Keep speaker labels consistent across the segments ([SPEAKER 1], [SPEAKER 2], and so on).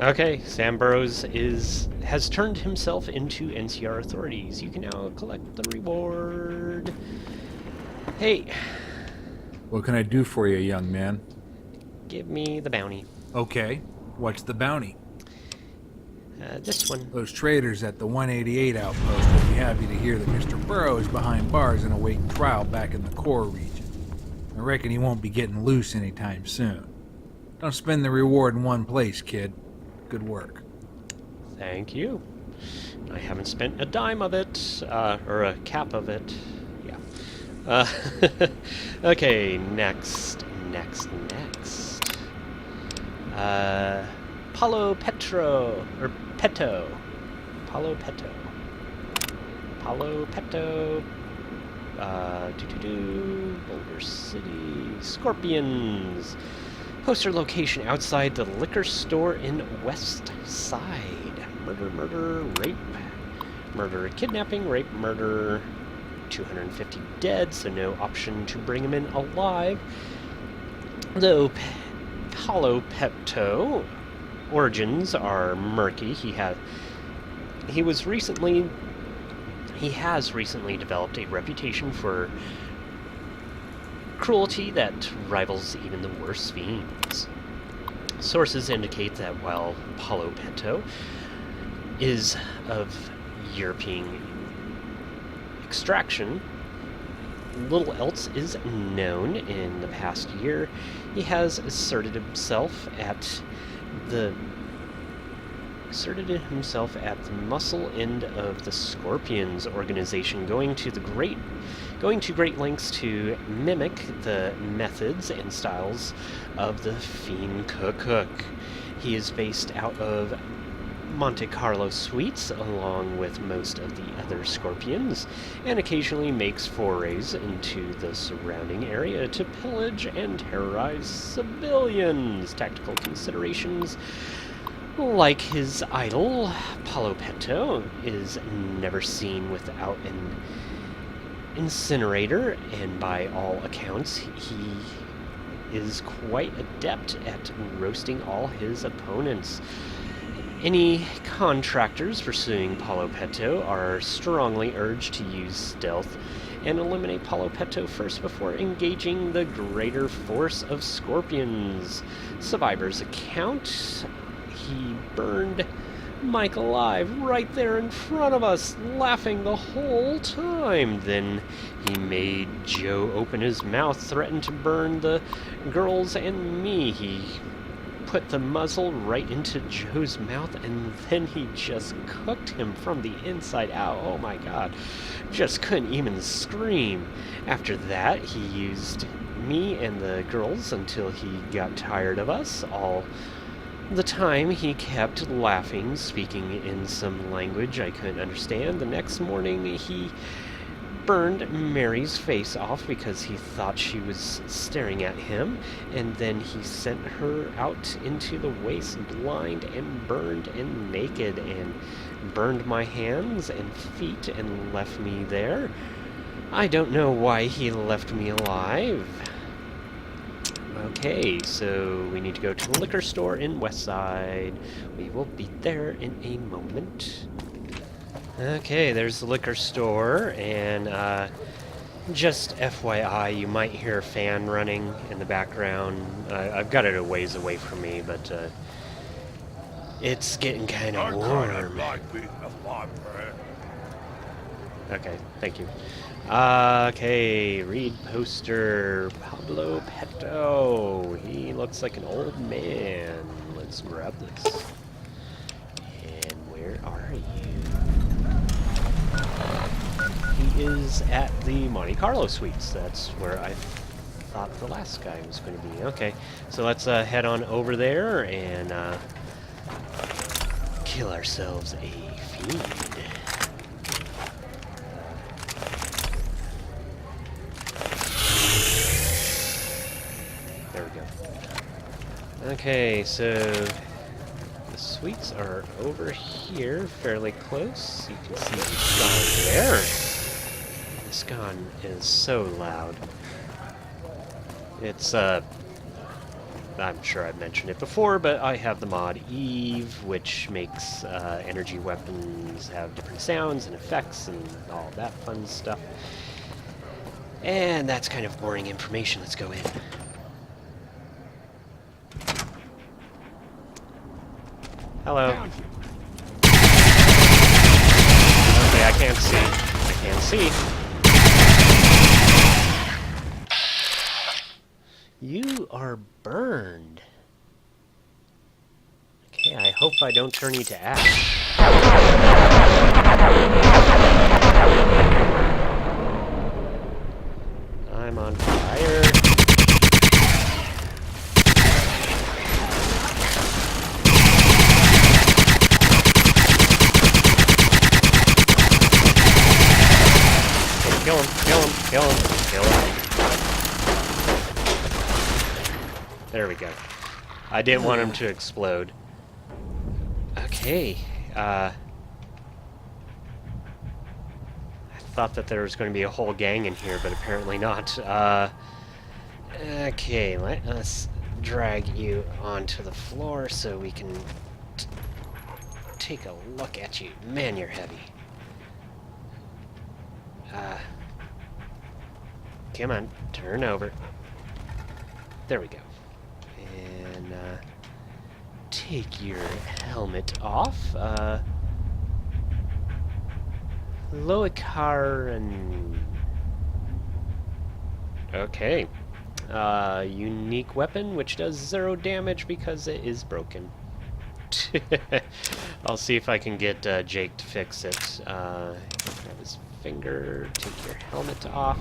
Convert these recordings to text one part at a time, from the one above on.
[SPEAKER 1] Okay, Sam Burrows has turned himself into NCR authorities. You can now collect the reward. Hey,
[SPEAKER 2] What can I do for you, young man?
[SPEAKER 1] give me the bounty.
[SPEAKER 2] Okay, what's the bounty?
[SPEAKER 1] This one.
[SPEAKER 2] Those traders at the 188 outpost will be happy to hear that Mr. Burrow is behind bars and awaiting trial back in the core region. I reckon he won't be getting loose anytime soon. Don't spend the reward in one place, kid. Good work.
[SPEAKER 1] Thank you. I haven't spent a dime of it, or a cap of it. Yeah. Okay, next. Paulo Petro, or Petto. Paulo Petto. Boulder City. Scorpions. Poster location outside the liquor store in West Side. Murder, rape. Murder, kidnapping, rape, murder. 250 dead, so no option to bring him in alive. Though Paulo Petto origins are murky, he has recently developed a reputation for cruelty that rivals even the worst fiends. Sources indicate that while Paulo Petto is of European extraction, little else is known. In the past year, he has asserted himself at the muscle end of the Scorpions organization, going to great lengths to mimic the methods and styles of the Fiend Cook. He is based out of Monte Carlo suites, along with most of the other Scorpions, and occasionally makes forays into the surrounding area to pillage and terrorize civilians. Tactical considerations, like his idol, Paulo Petto, is never seen without an incinerator, and by all accounts, he is quite adept at roasting all his opponents. Any contractors pursuing Paulo Petto are strongly urged to use stealth and eliminate Paulo Petto first before engaging the greater force of Scorpions. Survivor's account: he burned Mike alive right there in front of us, laughing the whole time. Then he made Joe open his mouth, threatened to burn the girls and me. He put the muzzle right into Joe's mouth, and then he just cooked him from the inside out. Oh my god. Just couldn't even scream. After that, he used me and the girls until he got tired of us. All the time he kept laughing, speaking in some language I couldn't understand. The next morning, he burned Mary's face off because he thought she was staring at him, and then he sent her out into the waste blind and burned and naked, and burned my hands and feet and left me there. I don't know why he left me alive. Okay, so we need to go to the liquor store in Westside. We will be there in a moment. Okay, there's the liquor store, and just FYI, you might hear a fan running in the background. I've got it a ways away from me, but it's getting kind of warm. Okay, thank you. Okay, read poster. Pablo Petto. He looks like an old man. Let's grab this. And where are you? He is at the Monte Carlo suites. That's where I thought the last guy was going to be. Okay, so let's head on over there and kill ourselves a fiend. There we go. Okay, so the suites are over here, fairly close. You can see he's gone there. This gun is so loud. It's I'm sure I've mentioned it before, but I have the mod Eve, which makes energy weapons have different sounds and effects and all that fun stuff. And that's kind of boring information. Let's go in. Hello. Okay, I can't see. I can't see. You are burned. Okay, I hope I don't turn you to ash. I'm on fire. Okay, kill him, kill him, kill him, kill him. There we go. I didn't want him to explode. Okay. I thought that there was going to be a whole gang in here, but apparently not. Okay, let us drag you onto the floor so we can take a look at you. Man, you're heavy. Come on, turn over. There we go. And take your helmet off. Loikaran. Okay. Unique weapon, which does 0 damage because it is broken. I'll see if I can get Jake to fix it. Grab his finger, take your helmet off,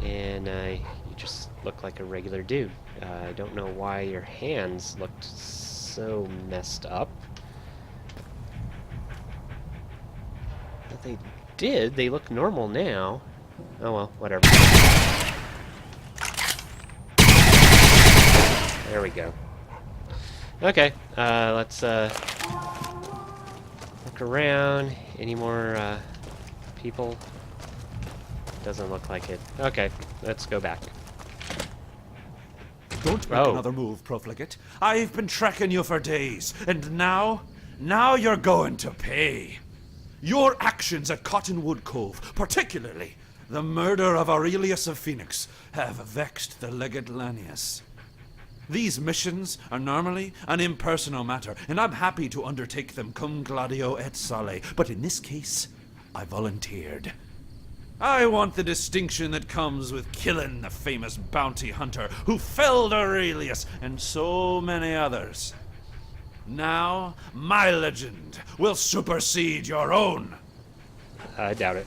[SPEAKER 1] and you just look like a regular dude. I don't know why your hands looked so messed up. But they did. They look normal now. Oh well, whatever. There we go. Okay, let's look around. Any more people? Doesn't look like it. Okay, let's go back.
[SPEAKER 3] Don't make another move, profligate. I've been tracking you for days, and now you're going to pay. Your actions at Cottonwood Cove, particularly the murder of Aurelius of Phoenix, have vexed the Legate Lanius. These missions are normally an impersonal matter, and I'm happy to undertake them cum gladio et sale, but in this case, I volunteered. I want the distinction that comes with killing the famous bounty hunter who felled Aurelius and so many others. Now, my legend will supersede your own.
[SPEAKER 1] I doubt it.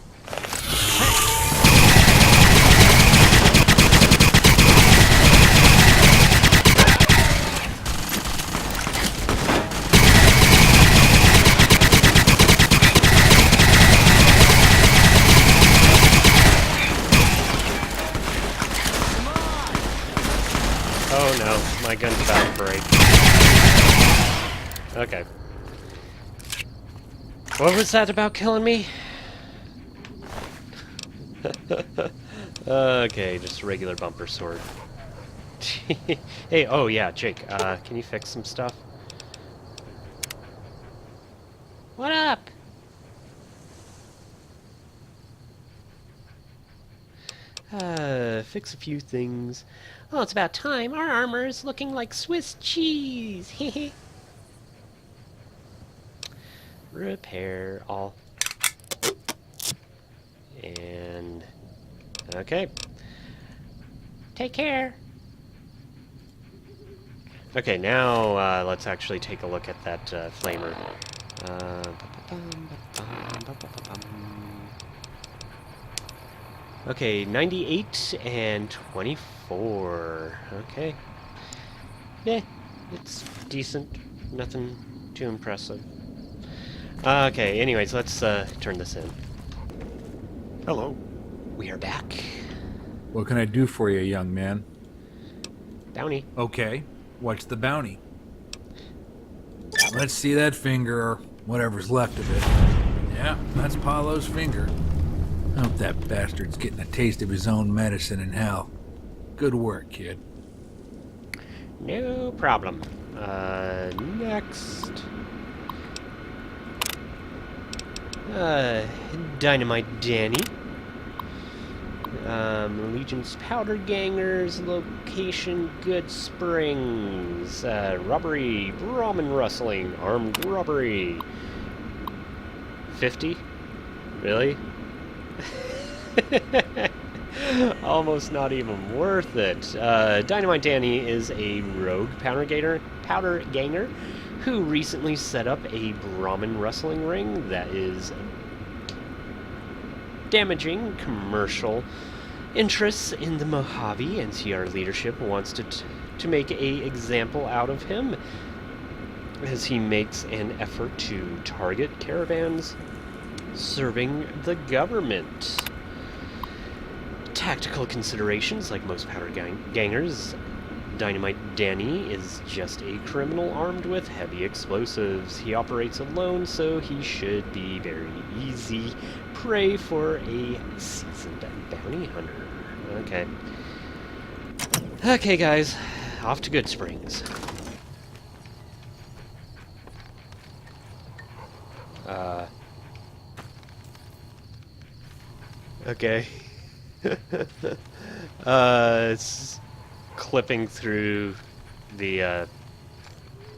[SPEAKER 1] Oh no, my gun's about to break. Okay. What was that about killing me? Okay, just a regular bumper sword. Hey, oh yeah, Jake, can you fix some stuff? What up? Fix a few things. Oh, it's about time. Our armor is looking like Swiss cheese. Hehe. Repair all. And okay. Take care. Okay, now let's actually take a look at that flamer. Okay, 98 and 24. Okay. Yeah, it's decent. Nothing too impressive. Okay, anyways, let's turn this in.
[SPEAKER 4] Hello.
[SPEAKER 1] We are back.
[SPEAKER 2] What can I do for you, young man?
[SPEAKER 1] Bounty.
[SPEAKER 2] Okay, what's the bounty? Let's see that finger, or whatever's left of it. Yeah, that's Paulo's finger. I hope that bastard's getting a taste of his own medicine in hell. Good work, kid.
[SPEAKER 1] No problem. Next. Dynamite Danny. Legion's Powder Gangers, location Good Springs, robbery, Brahmin rustling, armed robbery. 50? Really? Almost not even worth it. Dynamite Danny is a rogue powder ganger who recently set up a Brahmin wrestling ring that is damaging commercial interests in the Mojave. NCR leadership wants to make a example out of him as he makes an effort to target caravans serving the government. Tactical considerations, like most powder gangers, Dynamite Danny is just a criminal armed with heavy explosives. He operates alone, so he should be very easy prey for a seasoned bounty hunter. Okay. Okay, guys. Off to Good Springs. Okay. It's clipping through the,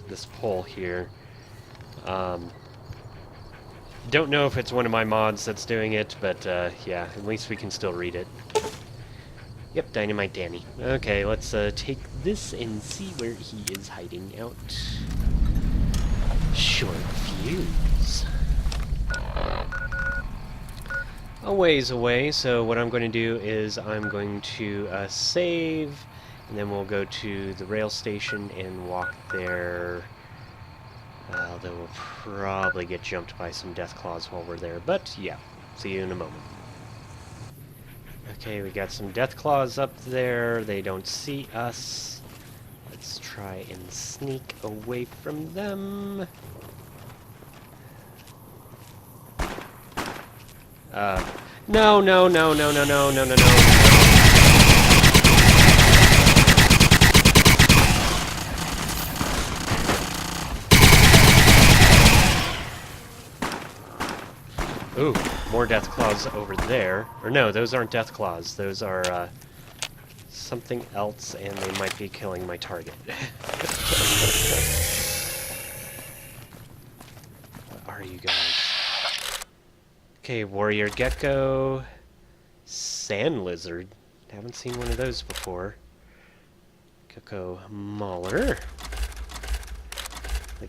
[SPEAKER 1] this pole here. Don't know if it's one of my mods that's doing it, but, yeah, at least we can still read it. Yep, Dynamite Danny. Okay, let's, take this and see where he is hiding out. Short fuse. A ways away, so what I'm going to do is I'm going to save, and then we'll go to the rail station and walk there. Although we'll probably get jumped by some Deathclaws while we're there, but yeah, see you in a moment. Okay, we got some Deathclaws up there. They don't see us. Let's try and sneak away from them. No, no, no, no, no, no, no, no, no. Ooh, more Deathclaws over there. Or no, those aren't Deathclaws. Those are, something else, and they might be killing my target. What are you guys? Okay, Warrior Gecko, Sand Lizard. Haven't seen one of those before. Gecko Mauler. The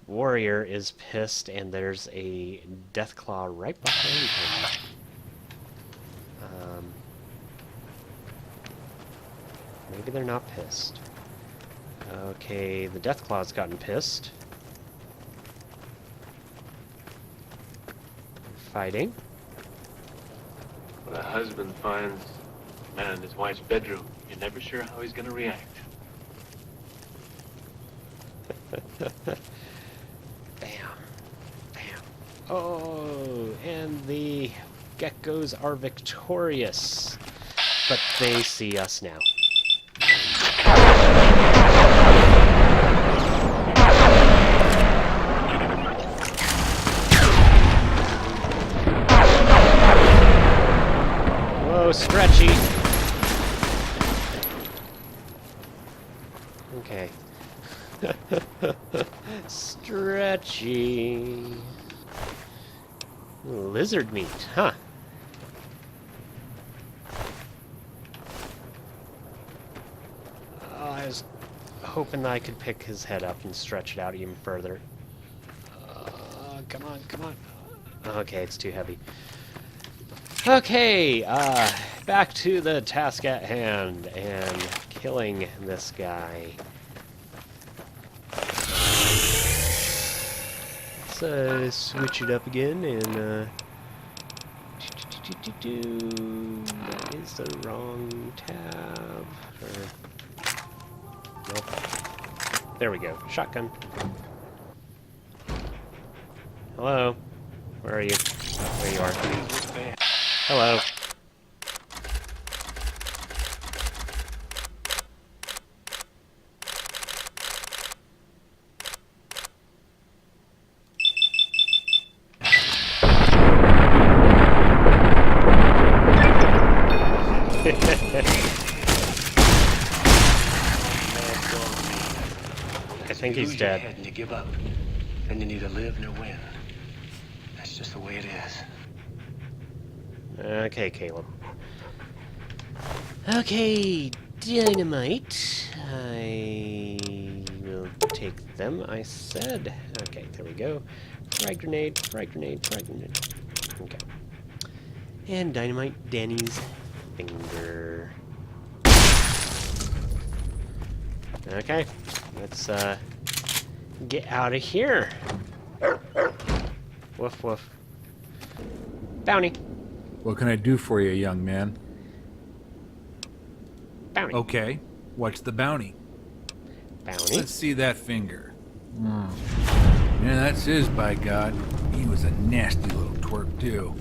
[SPEAKER 1] Warrior is pissed, and there's a Deathclaw right behind him. Maybe they're not pissed. Okay, the Deathclaw's gotten pissed. Fighting.
[SPEAKER 5] When a husband finds a man in his wife's bedroom, you're never sure how he's going to react.
[SPEAKER 1] Bam. Bam. Oh, and the geckos are victorious. But they see us now. Stretchy. Okay. Stretchy. Lizard meat, huh? I was hoping that I could pick his head up and stretch it out even further. Come on, come on. Okay, it's too heavy. Okay, back to the task at hand and killing this guy. Let's switch it up again and that is the wrong tab. Nope. There we go. Shotgun. Hello. Where are you? Oh, there you are. Hello. think
[SPEAKER 5] you
[SPEAKER 1] he's
[SPEAKER 5] lose your
[SPEAKER 1] dead.
[SPEAKER 5] head and you give up, then you neither live nor win. That's just the way it is.
[SPEAKER 1] Okay, Caleb. Okay, Dynamite. I will take them, I said. Okay, there we go. Frag grenade, frag grenade, frag grenade. Okay. And Dynamite Danny's finger. Okay, let's get out of here. Woof woof. Bounty.
[SPEAKER 2] What can I do for you, young man?
[SPEAKER 1] Bounty.
[SPEAKER 2] Okay, what's the bounty?
[SPEAKER 1] Bounty.
[SPEAKER 2] Let's see that finger. Yeah, that's his, by God. He was a nasty little twerp, too.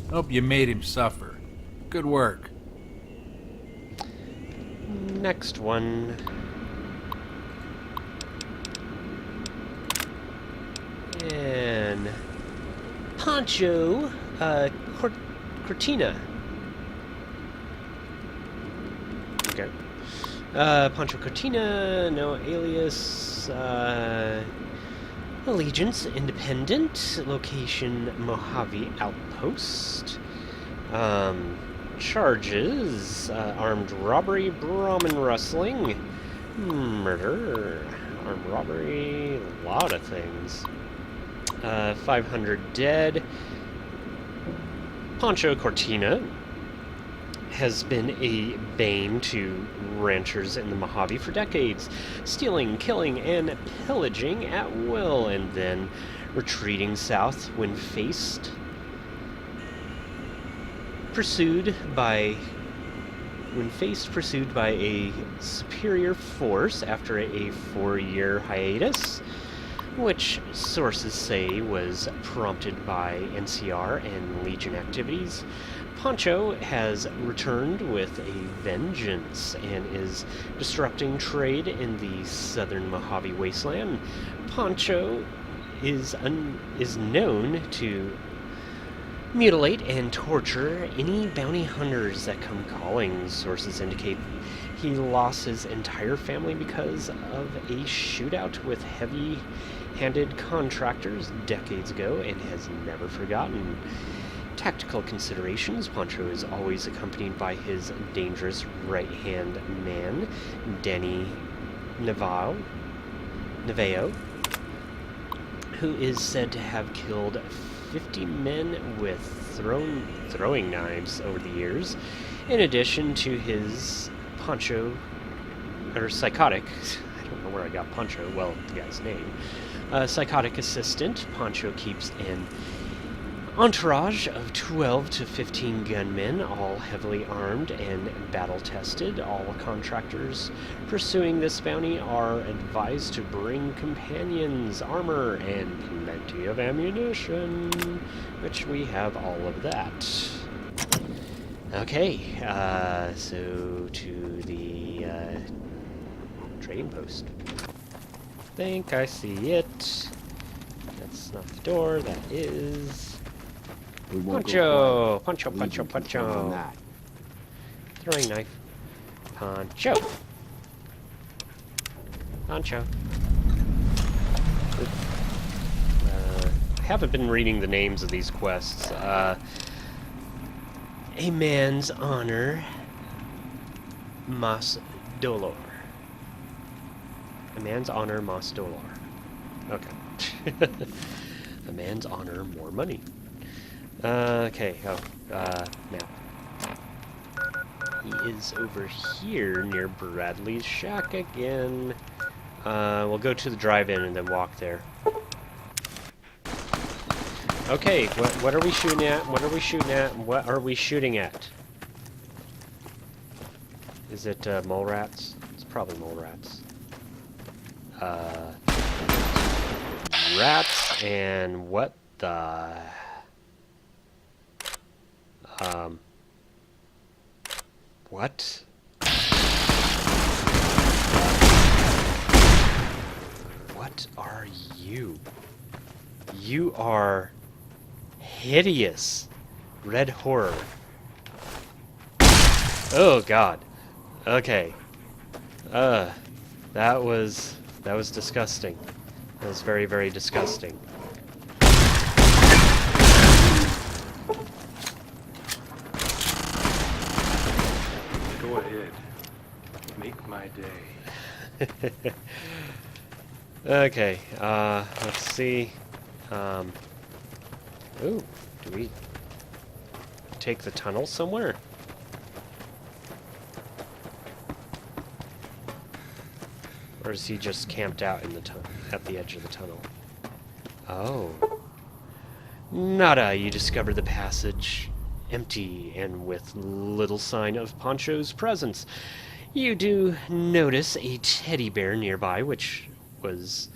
[SPEAKER 2] Hope you made him suffer. Good work.
[SPEAKER 1] Next one. And Pancho Cortina. Okay. Pancho Cortina, no alias. Allegiance, independent. Location, Mojave Outpost. Charges, armed robbery, Brahmin rustling, murder, armed robbery, a lot of things. 500 dead. Pancho Cortina has been a bane to ranchers in the Mojave for decades, stealing, killing, and pillaging at will, and then retreating south when pursued by a superior force after a 4-year hiatus, which sources say was prompted by NCR and Legion activities. Pancho has returned with a vengeance and is disrupting trade in the southern Mojave wasteland. Pancho is known to mutilate and torture any bounty hunters that come calling. Sources indicate he lost his entire family because of a shootout with heavy-handed contractors decades ago and has never forgotten. Tactical considerations, Pancho is always accompanied by his dangerous right-hand man, Danny Navarro, who is said to have killed 50 men with throwing knives over the years, in addition to his psychotic, I don't know where I got Pancho, well, the guy's name, psychotic assistant. Pancho keeps an entourage of 12 to 15 gunmen, all heavily armed and battle-tested. All contractors pursuing this bounty are advised to bring companions, armor, and plenty of ammunition, which we have all of that. Okay, so to the trading post. Think I see it. That's not the door, that is... Pancho! Pancho, Pancho, Pancho! Throwing knife. Pancho! Pancho. I haven't been reading the names of these quests. A man's honor, mas dolor. A man's honor, mas dolor. Okay. A man's honor, more money. Okay, map. He is over here near Bradley's shack again. We'll go to the drive-in and then walk there. Okay, what are we shooting at? What are we shooting at? What are we shooting at? Is it mole rats? It's probably mole rats. Rats and what the... What? What are you? You are hideous. Red horror. Oh god. Okay. That was That was disgusting. That was very, very disgusting.
[SPEAKER 5] Go ahead. Make my day.
[SPEAKER 1] Okay, let's see. Ooh, do we take the tunnel somewhere? Or is he just camped out in the at the edge of the tunnel? Oh. Nada, you discover the passage empty and with little sign of Poncho's presence. You do notice a teddy bear nearby, which has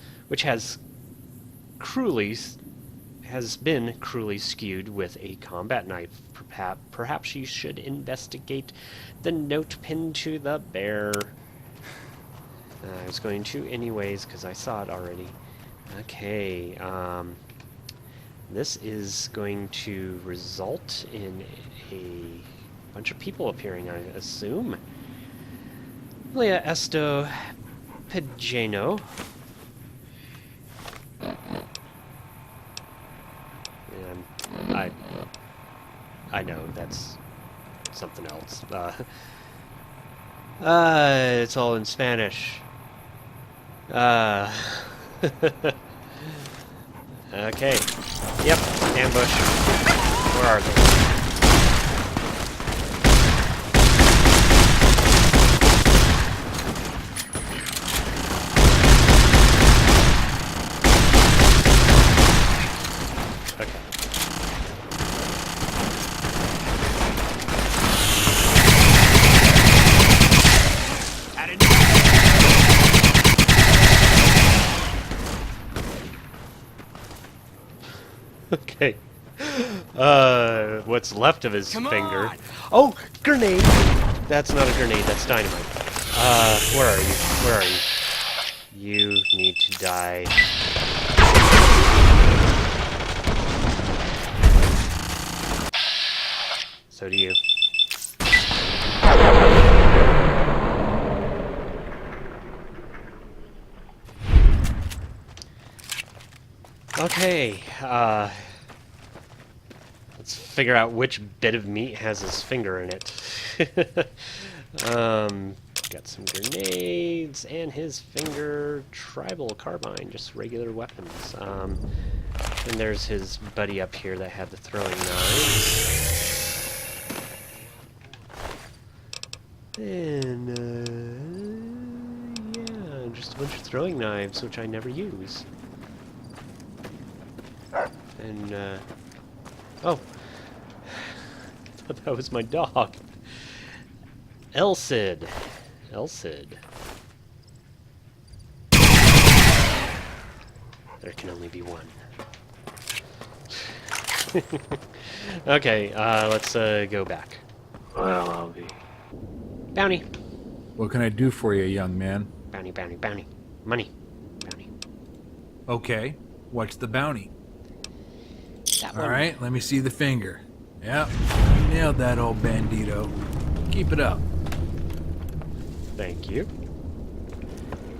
[SPEAKER 1] been cruelly skewed with a combat knife. Perhaps you should investigate the note pinned to the bear. I was going to anyways because I saw it already. Okay, this is going to result in a bunch of people appearing, I assume. Lea esto pagano. And I know that's something else. It's all in Spanish. Okay. Yep, ambush. Where are they? Okay. Okay. What's left of his finger?
[SPEAKER 6] On.
[SPEAKER 1] Oh, grenade! That's not a grenade, that's dynamite. Where are you? Where are you? You need to die. So do you. Okay, let's figure out which bit of meat has his finger in it. Got some grenades and his finger, tribal carbine, just regular weapons. And there's his buddy up here that had the throwing knives. And, yeah, just a bunch of throwing knives, which I never use. And, oh. I thought that was my dog. Elcid. Elcid. There can only be one. Okay, let's, go back.
[SPEAKER 5] Well, I'll be.
[SPEAKER 1] Bounty.
[SPEAKER 2] What can I do for you, young man?
[SPEAKER 1] Bounty, bounty, bounty. Money. Bounty.
[SPEAKER 2] Okay, what's the bounty?
[SPEAKER 1] That one.
[SPEAKER 2] Alright, let me see the finger. Yep, you nailed that old bandito. Keep it up.
[SPEAKER 1] Thank you.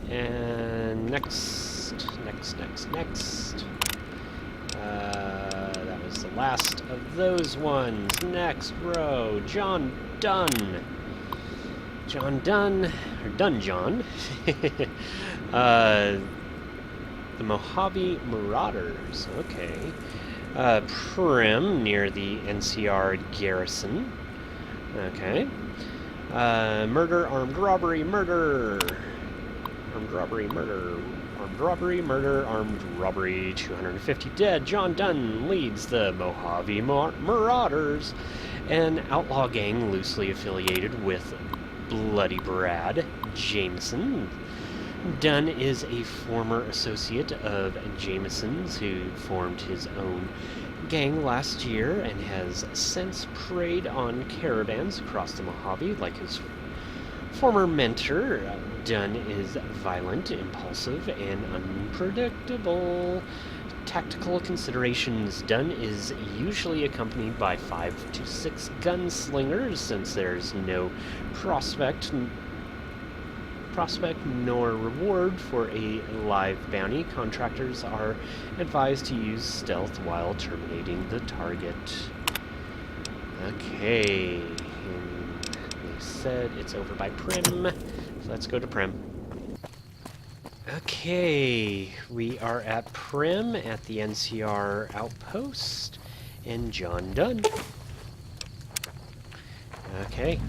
[SPEAKER 1] And next. That was the last of those ones. Next row, John Dunn. John Dunn, or Dun John. The Mojave Marauders, okay. Prim, near the NCR Garrison. Okay. Murder, armed robbery, murder. Armed robbery, murder. Armed robbery, murder, armed robbery, 250 dead. John Dunn leads the Mojave Marauders, an outlaw gang loosely affiliated with Bloody Brad Jameson. Dunn is a former associate of Jameson's who formed his own gang last year and has since preyed on caravans across the Mojave like his former mentor. Dunn is violent, impulsive, and unpredictable. Tactical considerations. Dunn is usually accompanied by 5 to 6 gunslingers since there's no prospect prospect nor reward for a live bounty. Contractors are advised to use stealth while terminating the target. Okay, and they said it's over by Prim, so let's go to Prim. Okay, we are at Prim at the NCR outpost, and John Dunn. Okay.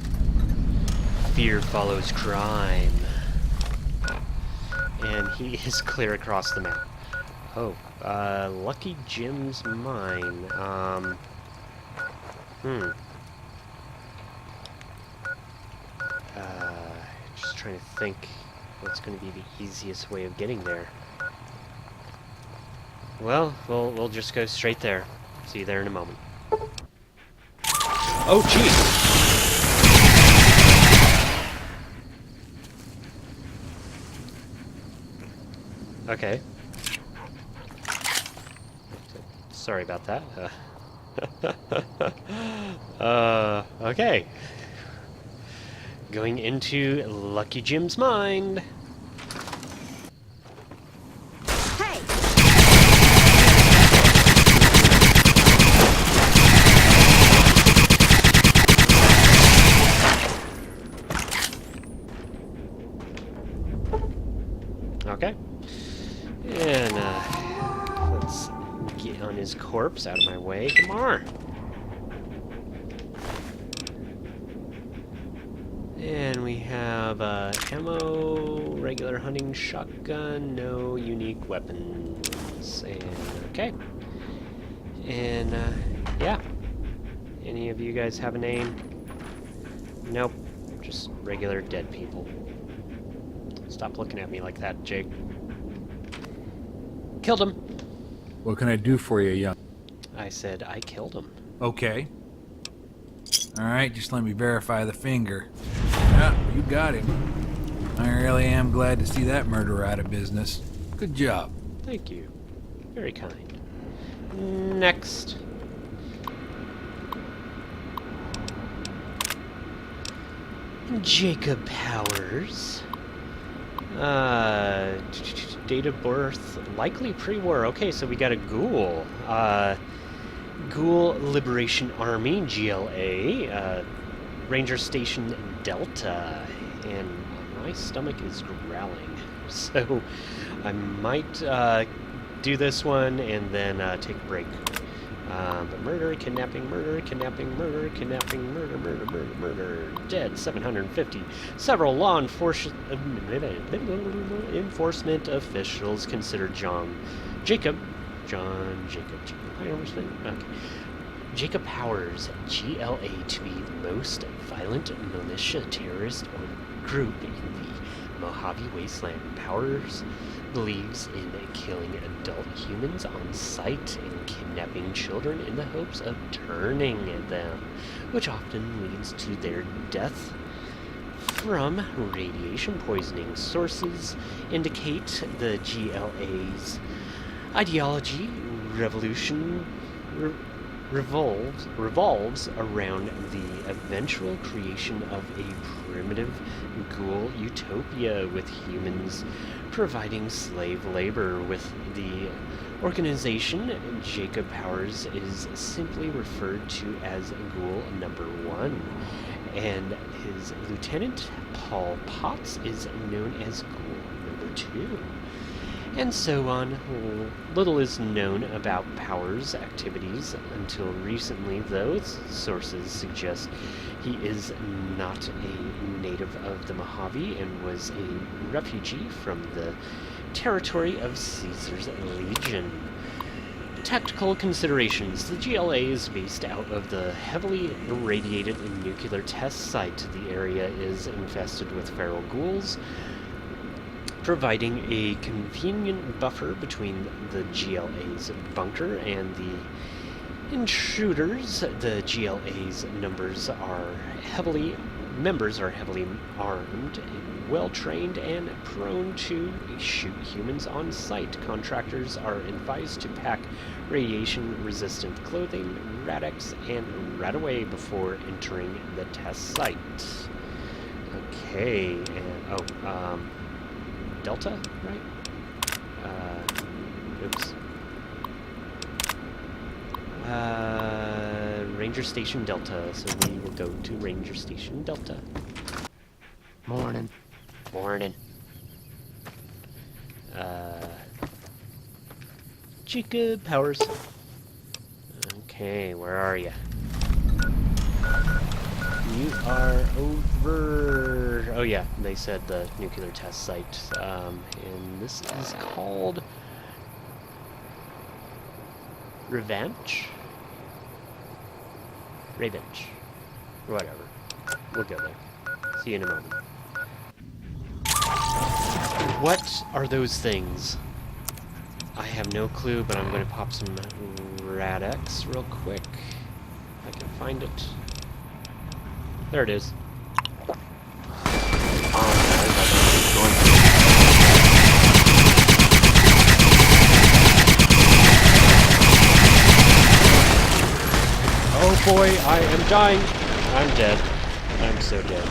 [SPEAKER 1] Fear follows crime. And he is clear across the map. Oh, Lucky Jim's mine. Just trying to think what's going to be the easiest way of getting there. Well, we'll just go straight there. See you there in a moment. Oh, jeez! Okay. Sorry about that. Okay. Going into Lucky Jim's mind.
[SPEAKER 6] Hey!
[SPEAKER 1] Okay. And, let's get on his corpse out of my way. Come on! And we have, ammo, regular hunting shotgun, no unique weapons. And, okay. And, yeah. Any of you guys have a name? Nope. Just regular dead people. Stop looking at me like that, Jake. Killed him.
[SPEAKER 2] What can I do for you, young?
[SPEAKER 1] I said I killed him.
[SPEAKER 2] Okay. Alright, just let me verify the finger. Yeah, you got him. I really am glad to see that murderer out of business. Good job.
[SPEAKER 1] Thank you. Very kind. Next. Jacob Powers. Date of birth, likely pre-war. Okay, so we got a ghoul. Ghoul Liberation Army, GLA, Ranger Station Delta, and my stomach is growling, so I might do this one and then take a break. But murder, kidnapping, murder, kidnapping, murder, kidnapping, murder, murder, murder, murder, dead 750. Several law enforcement officials consider Jacob Powers, GLA, to be the most violent militia, terrorist, or group in the Mojave Wasteland. Powers believes in killing adult humans on sight and kidnapping children in the hopes of turning them, which often leads to their death from radiation poisoning. Sources indicate the GLA's ideology revolves around the eventual creation of a primitive ghoul utopia with humans providing slave labor. With the organization, Jacob Powers is simply referred to as Ghoul Number 1, and his lieutenant, Paul Potts, is known as Ghoul Number 2. And so on. Little is known about Powers' activities until recently, though. Sources suggest he is not a native of the Mojave and was a refugee from the territory of Caesar's Legion. Tactical considerations. The GLA is based out of the heavily irradiated nuclear test site. The area is infested with feral ghouls, providing a convenient buffer between the GLA's bunker and the intruders. The GLA's members are heavily armed, well-trained, and prone to shoot humans on sight. Contractors are advised to pack radiation-resistant clothing, Radex, and Radaway before entering the test site. Okay, and Delta, right? Oops. Ranger Station Delta, so we will go to Ranger Station Delta.
[SPEAKER 6] Morning.
[SPEAKER 1] Morning. Chica Powers. Okay, where are you? You are over... Oh yeah, they said the nuclear test site. And this is called... Revenge? Revenge. Whatever. We'll go there. See you in a moment. What are those things? I have no clue, but I'm going to pop some Rad-X real quick. If I can find it. There it is. Oh boy, I am dying. I'm dead. I'm so dead.